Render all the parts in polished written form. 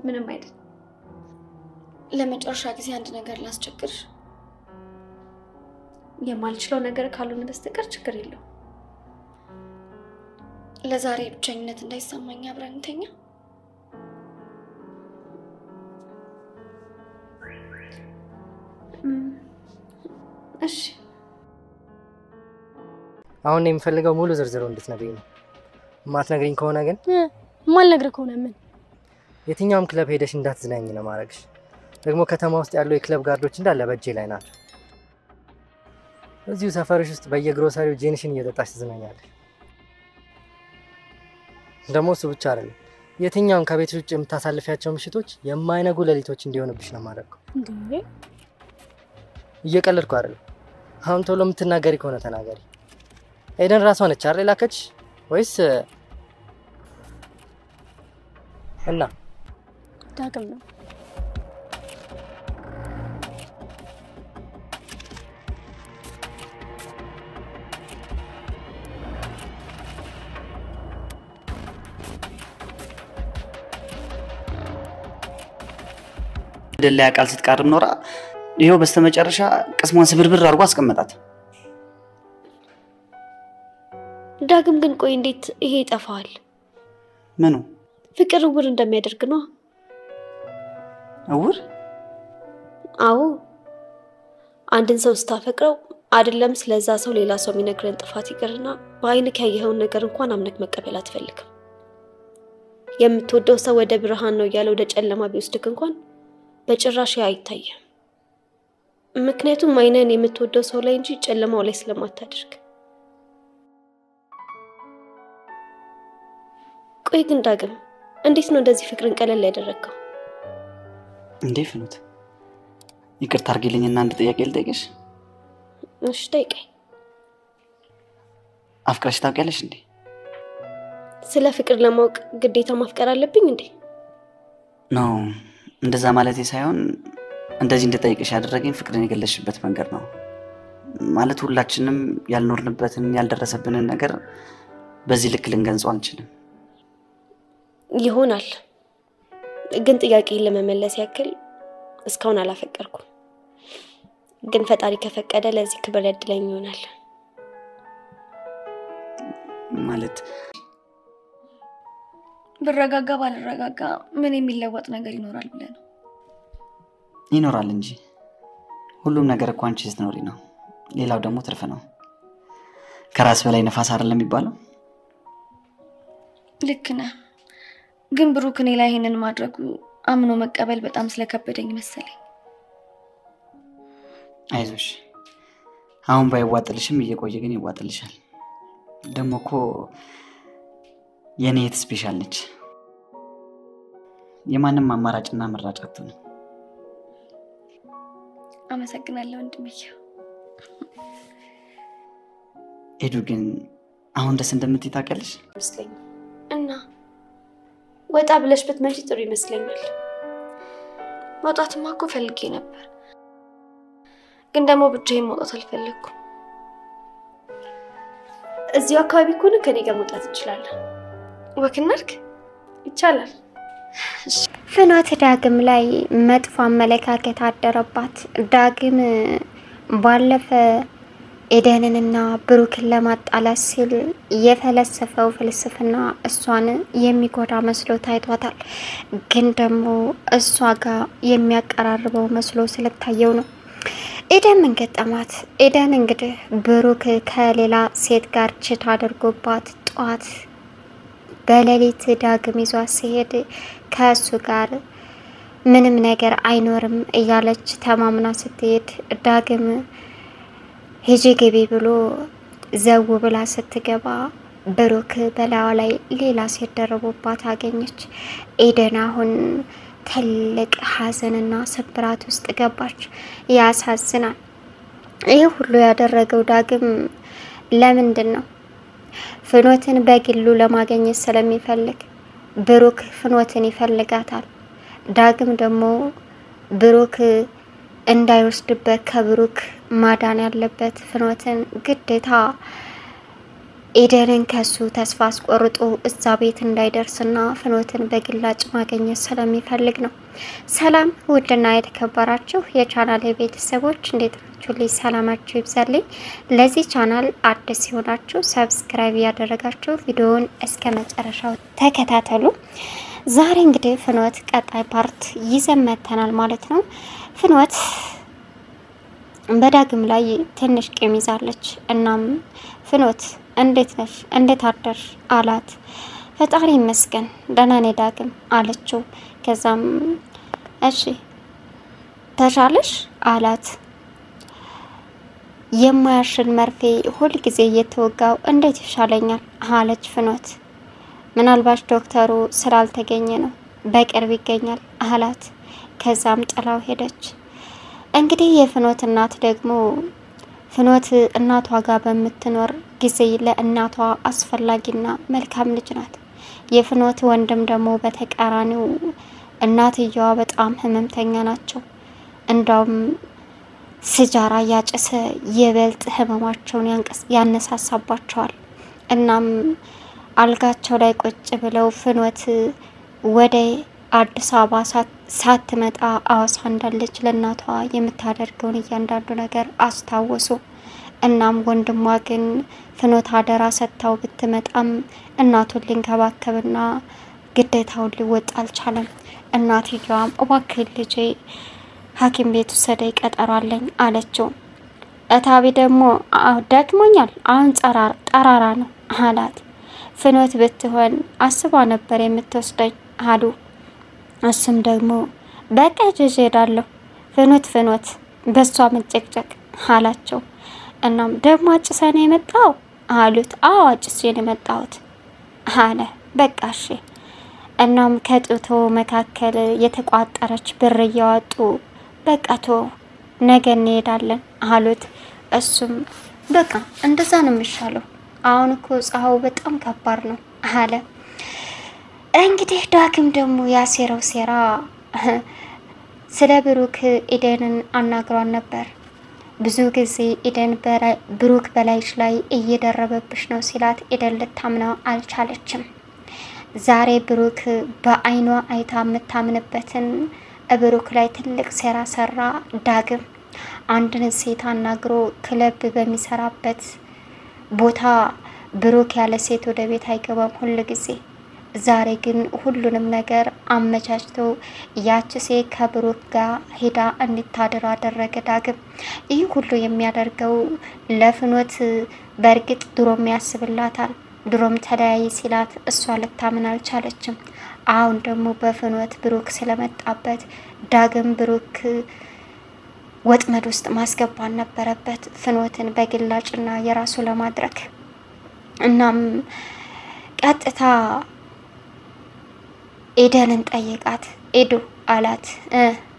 ምንም አይደል ለመጨረሻ ጊዜ አንድ ነገር ላስቸግርሽ የማልችለው ነገር ካልሆነ በስተቀር ችግር የለው ለዛሬ ብቸኝነት እንዳይሰማኝ አብረን እንተኛ እሺ አሁን የምፈልገው ሙሉ ዝርዝሩ እንድትነግሪኝ ነው ማትነግሪኝ ከሆነ ግን ማልነግር ከሆነ ምን የትኛውም ክለብ ሄደሽ እንዳትዝናኝ ነው ማረግሽ ደግሞ ከተማ ውስጥ ያለው የክለብ ጋርዶች እንዳለ በእጄ ላይ ናቸው እዚሁ ሰፈርሽ ውስጥ በየግሮሰሪው ጄንሽን እየጠጣሽ ትዝናኛለሽ ደግሞ እሱ ብቻ አይደለም የትኛውም ከቤት ውጭ የምታሳልፊያቸው ምሽቶች የማይነጉ ሌሊቶች እንዲሆንብሽ ነው ማረግው እንዴ እየቀለድኩ አይደለም አሁን ቶሎ የምትናገሪ ከሆነ ተናገሪ ኤደን ራሷ ነች አይደል ላከች ወይስ እና ዳግም ነው ደላያ ቃል ስትቃርም ኖራ ይሄው በስተመጨረሻ ቅስሟን ስብርብር አድርጎ አስቀመጣት ዳግም ግን ቆይ እንዴት ይሄ ይጠፋል ምኑ ፍቅር ውር እንደሚያደርግ ነው አውር አዎ አንድን ሰው ስታፈቅረው አይደለም ስለዛ ሰው ሌላ ሰው የሚነግረን ጥፋት ይቀርና በአይንክ ያየኸውን ነገር እንኳን አምነክ መቀበል አትፈልግም የምትወደው ሰው ወደ ብርሃን ነው ያለው ወደ ጨለማ ቢወስድክ እንኳን በጭራሽ አይታየም ምክንያቱም አይነን የምትወደው ሰው ላይ እንጂ ጨለማው ላይ ስለማታደርግ ቆይ ግን ዳግም እንዴት ነው እንደዚህ ፍቅርን ቀለል ያደረከው እንዴ ፍኑት ይቅርታ አርግልኝና አንድ ጥያቄ ልጠይቅሽ እሺ ጠይቀኝ አፍቅረሽ ታውቂያለሽ እንዴ ስለ ፍቅር ለማወቅ ግዴታ ማፍቀር አለብኝ እንዴ ነው እንደዛ ማለት ሳይሆን እንደዚህ እንድጠይቅሽ ያደረገኝ ፍቅርን የገለሽበት መንገድ ነው ማለት ሁላችንም ያልኖርንበትን ያልደረሰብንን ነገር በዚህ ልክ ልንገንጸው አንችልም ይሆናል ግን ጥያቄን ለመመለስ ያክል እስካሁን አላፈቀርኩም ግን ፈጣሪ ከፈቀደ ለዚህ ክብር ያድለኝ ይሆናል ማለት ብረጋጋ ባልረጋጋ ምን የሚለወጥ ነገር ይኖራል ብለ ነው ይኖራል እንጂ ሁሉም ነገር እኮ አንቺ ስትኖሪ ነው ሌላው ደግሞ ትርፍ ነው ከራስ በላይ ነፋስ አይደለም የሚባለው ልክ ነህ ግን ብሩክ እኔ ላይ ይሄንን ማድረጉ አምኖ መቀበል በጣም ስለከበደኝ መሰለኝ አይዞሽ አሁን ባይዋጥልሽም እየቆየ ግን ይዋጥልሻል ደግሞ እኮ የኔ ስፔሻል ነች የማንም አማራጭና መራጭ አትሆንም አመሰግናለሁ ወንድምዬ ኤዱ ግን አሁን ደስ እንደምትይ ታውቂያለሽ መስለኝ እና ወጣ ብለሽ ብትመጪ ጥሩ ይመስለኛል መውጣትማ እኮ ፈልጌ ነበር ግን ደግሞ ብቻዬን መውጣት አልፈለኩም እዚሁ አካባቢ ከሆነ ከኔ ጋር መውጣት እንችላለን ወክናርክ ይቻላል ፍኖት ዳግም ላይ መጥፎ አመለካከት አደረባት ዳግም ባለፈ ኤደንንና ብሩክን ለማጣላት ሲል የፈለሰፈው ፍልስፍና እሷን የሚጎዳ መስሎ ታይቷታል ግን ደግሞ እሷ ጋር የሚያቀራርበው መስሎ ስለታየው ነው ኤደን ምን ገጠማት ኤደን እንግዲህ ብሩክ ከሌላ ሴት ጋር ችት አድርጎባት ጧት በሌሊት ዳግም ይዟት ሲሄድ ከሱ ጋር ምንም ነገር አይኖርም እያለች ተማምና ስትሄድ ዳግም ሄጄ ገቢ ብሎ ዘው ብላ ስትገባ ብሩክ በላዋ ላይ ሌላ ሴት ደረቦባት አገኘች ኤደን አሁን ትልቅ ሐዘንና ስብራት ውስጥ ገባች ያሳዝናል ይሄ ሁሉ ያደረገው ዳግም ለምንድን ነው ፍኖትን በግሉ ለማግኘት ስለሚፈልግ ብሩክ ፍኖትን ይፈልጋታል ዳግም ደግሞ ብሩክ እንዳይወስድበት ከብሩክ ማዳን ያለበት ፍኖትን ግዴታ ኤደንን ከሱ ተስፋ አስቆርጦ እዛ ቤት እንዳይደርስና ፍኖትን በግላጭ ማግኘት ስለሚፈልግ ነው። ሰላም ውድና የተከበራችሁ የቻናል ቤተሰቦች እንዴት ናችሁ? ሰላማችሁ ይብዛልኝ። ለዚህ ቻናል አዲስ ሲሆናችሁ ሰብስክራይብ ያደረጋችሁ ቪዲዮውን እስከ መጨረሻው ተከታተሉ። ዛሬ እንግዲህ ፍኖት ቀጣይ ፓርት ይዘን መጥተናል ማለት ነው። ፍኖት በዳግም ላይ ትንሽ ቂም ይዛለች። እናም ፍኖት እንዴት ነሽ? እንዴት አደርሽ? አላት። ፈጣሪ ይመስገን ደህና ነኝ ዳግም አለችው። ከዛም እሺ ተሻለሽ? አላት። የማያሽን መርፌ ሁል ጊዜ እየተወጋው እንዴት ይሻለኛል? አለች ፍኖት። ምናልባት ዶክተሩ ስላልተገኘ ነው፣ በቅርብ ይገኛል አላት። ከዛም ጥላው ሄደች። እንግዲህ የፍኖት እናት ደግሞ ፍኖት እናቷ ጋር በምትኖር ጊዜ ለእናቷ አስፈላጊና መልካም ልጅ ናት። የፍኖት ወንድም ደግሞ በተቃራኒው እናትየዋ በጣም ህመምተኛ ናቸው። እንዳውም ሲጃራ ያጨሰ የበልጥ ህመማቸውን ያነሳሳባቸዋል። እናም አልጋቸው ላይ ቁጭ ብለው ፍኖት ወደ አዲስ አበባ ሳትመጣ አዋሳ እንዳለች ለእናቷ የምታደርገውን እያንዳንዱ ነገር አስታወሱ። እናም ወንድሟ ግን ፍኖት አደራ ሰጥታው ብትመጣም እናቱን ሊንከባከብና ግዴታውን ሊወጣ አልቻለም። እናትየዋም እባክህ ልጄ ሐኪም ቤት ውሰደኝ ቀጠሮ አለኝ አለችው። እታቢ ደግሞ ደክሞኛል አሁን ጠራራ ነው አላት። ፍኖት ብትሆን አስባ ነበር የምትወስደኝ አሉ። እሱም ደግሞ በቃ ጀጀ ሄዳለሁ ፍኖት በሷ መጨቅጨቅ አላቸው። እናም ደግሞ አጭሰን የመጣው አሉት። አዎ አጭሰን የመጣሁት አለ። በቃ እሺ። እናም ከጡቶ መካከል የተቋጠረች ብር እያወጡ በቃ ቶ ነገ እንሄዳለን አሉት። እሱም በቃ እንደዛ ነው የሚሻለው፣ አሁን እኮ ፀሐዩ በጣም ከባድ ነው አለ። እንግዲህ ዳግም ደግሞ ያሴረው ሴራ ስለ ብሩክ ኤደንን አናግሯን ነበር። ብዙ ጊዜ ኤደን ብሩክ በላይሽ ላይ እየደረበብሽ ነው ሲላት ኤደን ልታምነው አልቻለችም። ዛሬ ብሩክ በአይኗ አይታ የምታምንበትን ብሩክ ላይ ትልቅ ሴራ ሰራ። ዳግም አንድን ሴት አናግሮ ክለብ በሚሰራበት ቦታ ብሩክ ያለ ሴት ወደ ቤት አይገባም ሁሉ ጊዜ። ዛሬ ግን ሁሉንም ነገር አመቻችቶ ያቺ ሴት ከብሩክ ጋር ሄዳ እንድታድር አደረገ ዳግም። ይህ ሁሉ የሚያደርገው ለፍኖት በእርግጥ ድሮም ያስብላታል። ድሮም ተለያይ ሲላት እሷ ልታምን አልቻለችም። አሁን ደግሞ በፍኖት ብሩክ ስለመጣበት ዳግም ብሩክ ወጥመድ ውስጥ ማስገባት ነበረበት ፍኖትን በግላጭና የራሱ ለማድረግ። እናም ቀጥታ ኤደንን ጠየቃት። ኤዱ አላት።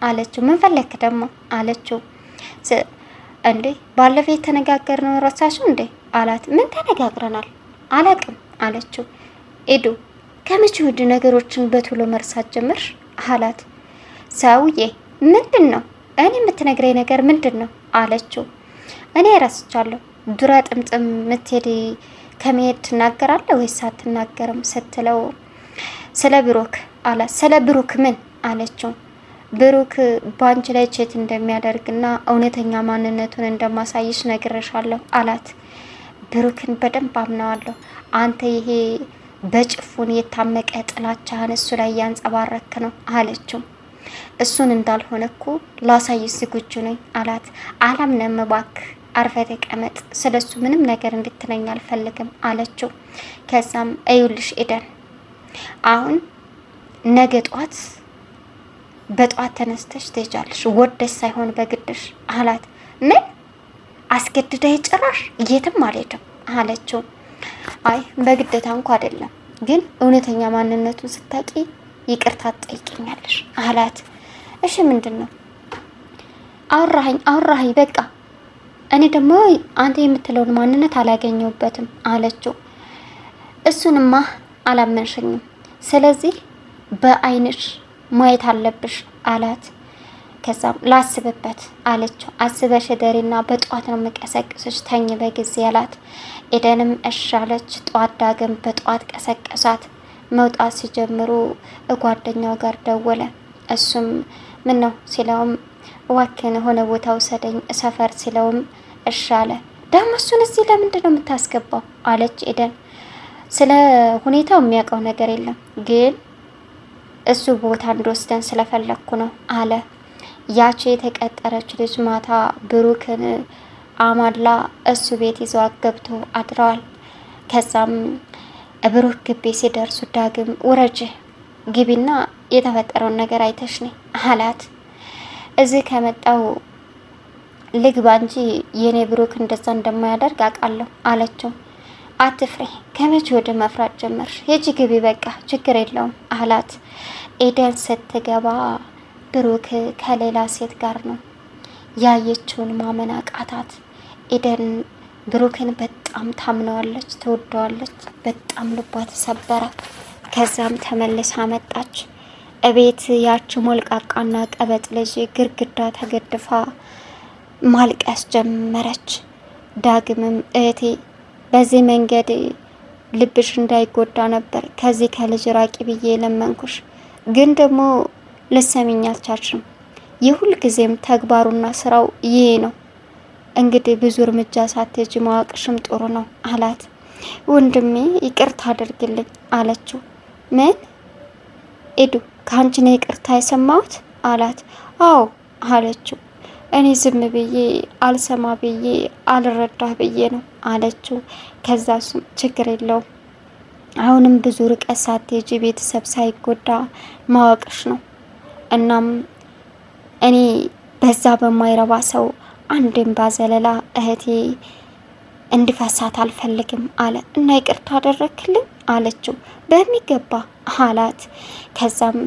አለችው። ምን ፈለክ ደግሞ አለችው። እንዴ ባለፈው የተነጋገርነው ረሳሽ እንዴ አላት። ምን ተነጋግረናል? አላቅም አለችው። ኤዱ ከመቼ ወዲህ ነገሮችን በቶሎ መርሳት ጀመርሽ? አላት። ሰውዬ ምንድነው? እኔ የምትነግረኝ ነገር ምንድነው? አለችው። እኔ ረስቻለሁ። ዱራ ጥምጥም ምትሄድ ከመሄድ ትናገራለህ ወይስ አትናገርም ስትለው ስለ ብሩክ አላት። ስለ ብሩክ ምን? አለችው። ብሩክ ባንቺ ላይ ቼት እንደሚያደርግና እውነተኛ ማንነቱን እንደማሳይሽ ነግሬሻለሁ አላት። ብሩክን በደንብ አምናለሁ። አንተ ይሄ በጭፉን የታመቀ ጥላቻህን እሱ ላይ ያንጸባረክ ነው አለችው። እሱን እንዳልሆነ እኮ ላሳይሽ ዝግጁ ነኝ አላት። አላምንም እባክህ አርፈህ ተቀመጥ፣ ስለሱ ምንም ነገር እንድትለኝ አልፈልግም አለችው። ከዛም እዩልሽ ኤደን አሁን ነገ በጧት ተነስተሽ ትሄጃለሽ፣ ወደሽ ሳይሆን በግድሽ አላት። ምን አስገድደኝ? ጭራሽ የትም አልሄድም አለችው። አይ በግዴታ እንኳ አይደለም፣ ግን እውነተኛ ማንነቱን ስታቂ ይቅርታ ትጠይቂኛለሽ አላት። እሺ ምንድነው? አውራኸኝ በቃ እኔ ደግሞ አንተ የምትለውን ማንነት አላገኘውበትም አለችው። እሱንማ አላመንሽኝም፣ ስለዚህ በአይንሽ ማየት አለብሽ አላት። ከዛም ላስብበት አለችው። አስበሽ ደሪና በጧት ነው መቀሰቅስሽ ተኝ በጊዜ ያላት። ኤደንም እሺ አለች። ጧት ዳግም በጧት ቀሰቀሳት። መውጣት ሲጀምሩ ጓደኛው ጋር ደወለ። እሱም ምን ነው ሲለውም እባክህን ሆነ ቦታ ውሰደኝ ሰፈር ሲለውም እሺ አለ። ደግሞ እሱን እዚህ ለምንድን ነው የምታስገባው አለች ኤደን። ስለ ሁኔታው የሚያውቀው ነገር የለም ግን እሱ ቦታ እንድወስደን ስለፈለኩ ነው አለ። ያቺ የተቀጠረች ልጅ ማታ ብሩክን አማድላ እሱ ቤት ይዘው ገብቶ አድረዋል። ከዛም ብሩክ ግቢ ሲደርሱ ዳግም ውረጅ ግቢና የተፈጠረውን ነገር አይተሽ ነይ አላት። እዚህ ከመጣው ልግባ እንጂ የኔ ብሩክ እንደዛ እንደማያደርግ አውቃለሁ አለችው። አትፍሬ ከመቼ ወደ መፍራት ጀመርሽ? ሂጂ ግቢ በቃ ችግር የለውም አላት። ኤደን ስትገባ ብሩክ ከሌላ ሴት ጋር ነው። ያየችውን ማመን አቃታት። ኤደን ብሩክን በጣም ታምነዋለች፣ ትወደዋለች። በጣም ልቧ ተሰበረ። ከዛም ተመልሳ መጣች። እቤት ያች ሞልቃቃና ቀበጥ ልጅ ግርግዳ ተገድፋ ማልቀስ ጀመረች። ዳግምም እህቴ በዚህ መንገድ ልብሽ እንዳይጎዳ ነበር ከዚህ ከልጅ ራቂ ብዬ ለመንኩሽ፣ ግን ደግሞ ልሰሚኝ አልቻልሽም። የሁል ጊዜም ተግባሩና ስራው ይሄ ነው። እንግዲህ ብዙ እርምጃ ሳትሄጂ ማወቅሽም ጥሩ ነው አላት። ወንድሜ ይቅርታ አድርግልኝ አለችው። ምን ኤዱ ካንቺ ነው ይቅርታ የሰማሁት አላት። አዎ አለችው። እኔ ዝም ብዬ አልሰማ ብዬ አልረዳህ ብዬ ነው አለችው። ከዛም ችግር የለውም አሁንም ብዙ ርቀት ሳትሄጂ ቤተሰብ ሳይጎዳ ማወቅሽ ነው። እናም እኔ በዛ በማይረባ ሰው አንድም ባዘለላ እህቴ እንድፈሳት አልፈልግም አለ። እና ይቅርታ አደረክልኝ አለችው። በሚገባ አላት። ከዛም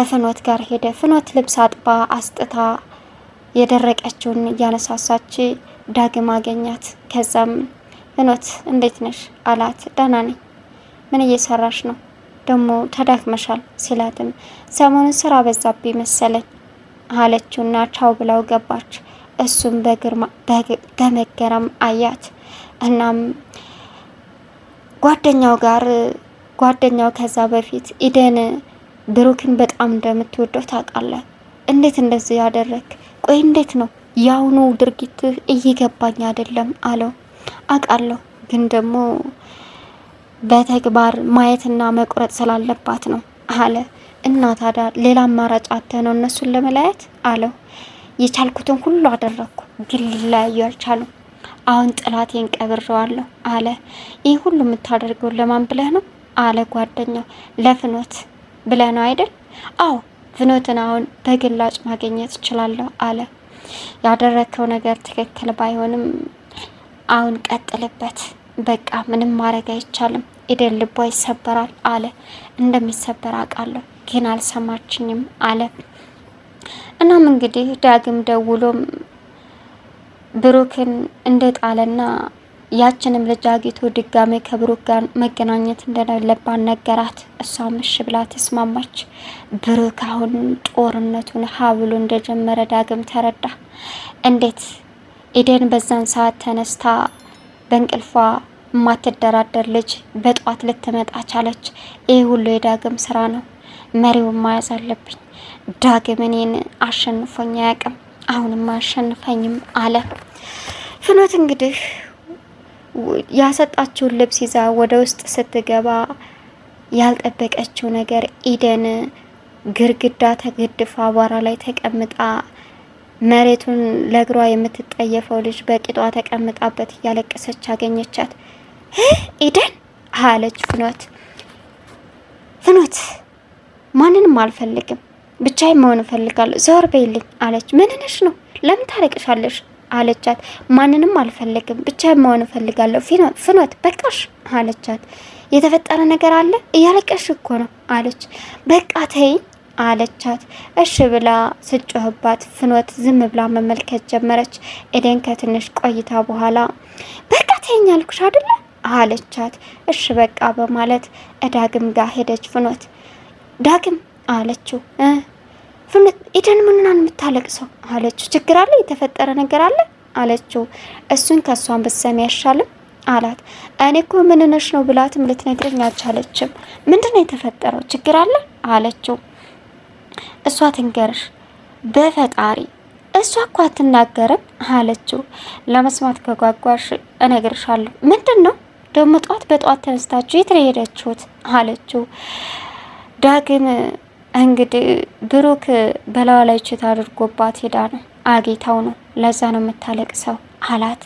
ፍኖት ጋር ሄደ። ፍኖት ልብስ አጥባ አስጥታ የደረቀችውን እያነሳሳች ዳግም አገኛት። ከዛም ፍኖት እንዴት ነሽ አላት። ደህና ነኝ። ምን እየሰራሽ ነው? ደግሞ ተዳክመሻል ሲላትም ሰሞኑን ስራ በዛብኝ መሰለኝ አለችውና ቻው ብለው ገባች። እሱም በመገረም አያት። እናም ጓደኛው ከዛ በፊት ኢደን ብሩክን በጣም እንደምትወደው ታውቃለህ። እንዴት እንደዚህ ያደረክ? ቆይ እንዴት ነው ያውኑ ድርጊት እየገባኝ አይደለም አለው። አውቃለሁ ግን ደግሞ በተግባር ማየትና መቁረጥ ስላለባት ነው አለ። እና ታዲያ ሌላ አማራጭ አጥተህ ነው እነሱን ለመለያየት አለው። የቻልኩትን ሁሉ አደረኩ ግን ሊለያዩ አልቻሉም። አሁን ጥላቴን ቀብሬዋለሁ አለ። ይህ ሁሉ የምታደርገው ለማን ብለህ ነው አለ ጓደኛው። ለፍኖት ብለህ ነው አይደል? አዎ ፍኖትን አሁን በግላጭ ማግኘት እችላለሁ አለ። ያደረከው ነገር ትክክል ባይሆንም አሁን ቀጥልበት፣ በቃ ምንም ማድረግ አይቻልም። ኢደን ልቧ ይሰበራል አለ። እንደሚሰበር አውቃለሁ ግን አልሰማችኝም አለ። እናም እንግዲህ ዳግም ደውሎም ብሩክን እንደጣለና ያችንም ልጅ አግኝቶ ድጋሜ ከብሩክ ጋር መገናኘት እንደሌለባት ነገራት። እሷም እሺ ብላ ተስማማች። ብሩክ አሁን ጦርነቱን ሀብሎ እንደጀመረ ዳግም ተረዳ። እንዴት ኢደን በዛን ሰዓት ተነስታ በእንቅልፏ ማትደራደር ልጅ በጧት ልትመጣ ቻለች? ይህ ሁሉ የዳግም ስራ ነው። መሪውን ማያዝ አለብኝ። ዳግም እኔን አሸንፎኝ አያውቅም፣ አሁንም አሸንፈኝም አለ። ፍኖት እንግዲህ ያሰጣችውን ልብስ ይዛ ወደ ውስጥ ስትገባ ያልጠበቀችው ነገር ኢደን ግርግዳ ተገድፋ አቧራ ላይ ተቀምጣ መሬቱን ለእግሯ የምትጠየፈው ልጅ በቂጧ ተቀምጣበት እያለቀሰች አገኘቻት። ኢደን አለች ፍኖት ማንንም አልፈልግም፣ ብቻዬን መሆን እፈልጋለሁ፣ ዘወር በይልኝ አለች። ምንነሽ ነው? ለምን ታለቅሻለሽ? አለቻት። ማንንም አልፈልግም፣ ብቻዬን መሆን እፈልጋለሁ ፍኖት በቃሽ አለቻት። የተፈጠረ ነገር አለ? እያለቀሽ እኮ ነው አለች። በቃ ተይኝ አለቻት። እሺ ብላ ስጮህባት ፍኖት ዝም ብላ መመልከት ጀመረች። ኢደን ከትንሽ ቆይታ በኋላ በቃ ተይኝ አልኩሽ አይደለ አለቻት። እሺ በቃ በማለት ዳግም ጋር ሄደች። ፍኖት ዳግም አለችው። ፍኖት ኤደን ምንናን የምታለቅሰው አለችው። ችግር አለ የተፈጠረ ነገር አለ አለችው። እሱን ከሷን በሰሚ ያሻልም አላት። እኔ እኮ ምንነሽ ነው ብላትም ልትነግረኝ አልቻለችም። ምንድነው የተፈጠረው ችግር አለ አለችው። እሷ ትንገርሽ በፈጣሪ እሷ እኮ አትናገርም አለችው። ለመስማት ከጓጓሽ እነግርሻለሁ። ምንድነው ደግሞ ጧት በጧት ተነስታችሁ የት ነው ሄዳችሁት አለችው። ዳግም እንግዲህ ብሩክ በላዋ ላይ ችት አድርጎባት ሄዳ ነው አጌታው ነው ለዛ ነው የምታለቅሰው አላት።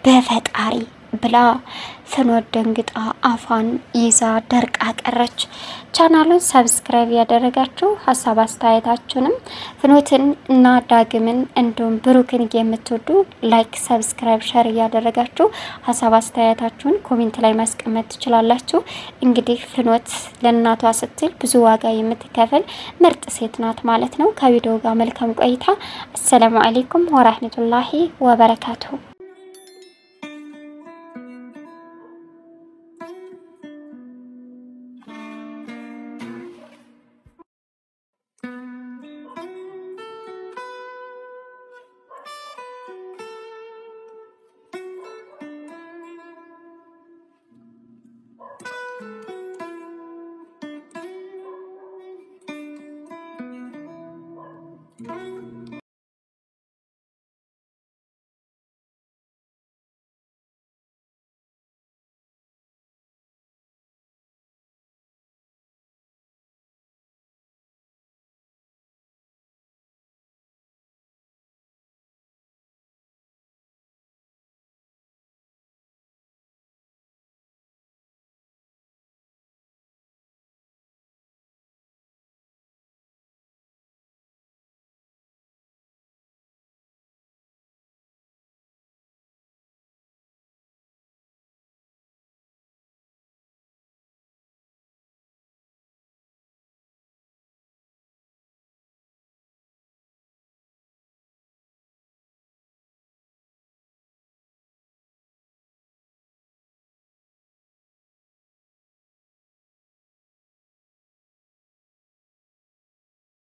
በፈጣሪ ብላ ፍኖት ደንግጣ አፋን ይዛ ደርቃ ቀረች። ቻናሉን ሰብስክራይብ ያደረጋችሁ ሐሳብ አስተያየታችሁንም ፍኖትን እና ዳግምን እንዲሁም ብሩክን የምትወዱ ላይክ ሰብስክራይብ ሼር ያደረጋችሁ ሐሳብ አስተያየታችሁን ኮሜንት ላይ ማስቀመጥ ትችላላችሁ። እንግዲህ ፍኖት ለእናቷ ስትል ብዙ ዋጋ የምትከፍል ምርጥ ሴት ናት ማለት ነው። ከቪዲዮ ጋር መልካም ቆይታ። አሰላሙ አለይኩም ወራህመቱላሂ ወበረካቱሁ።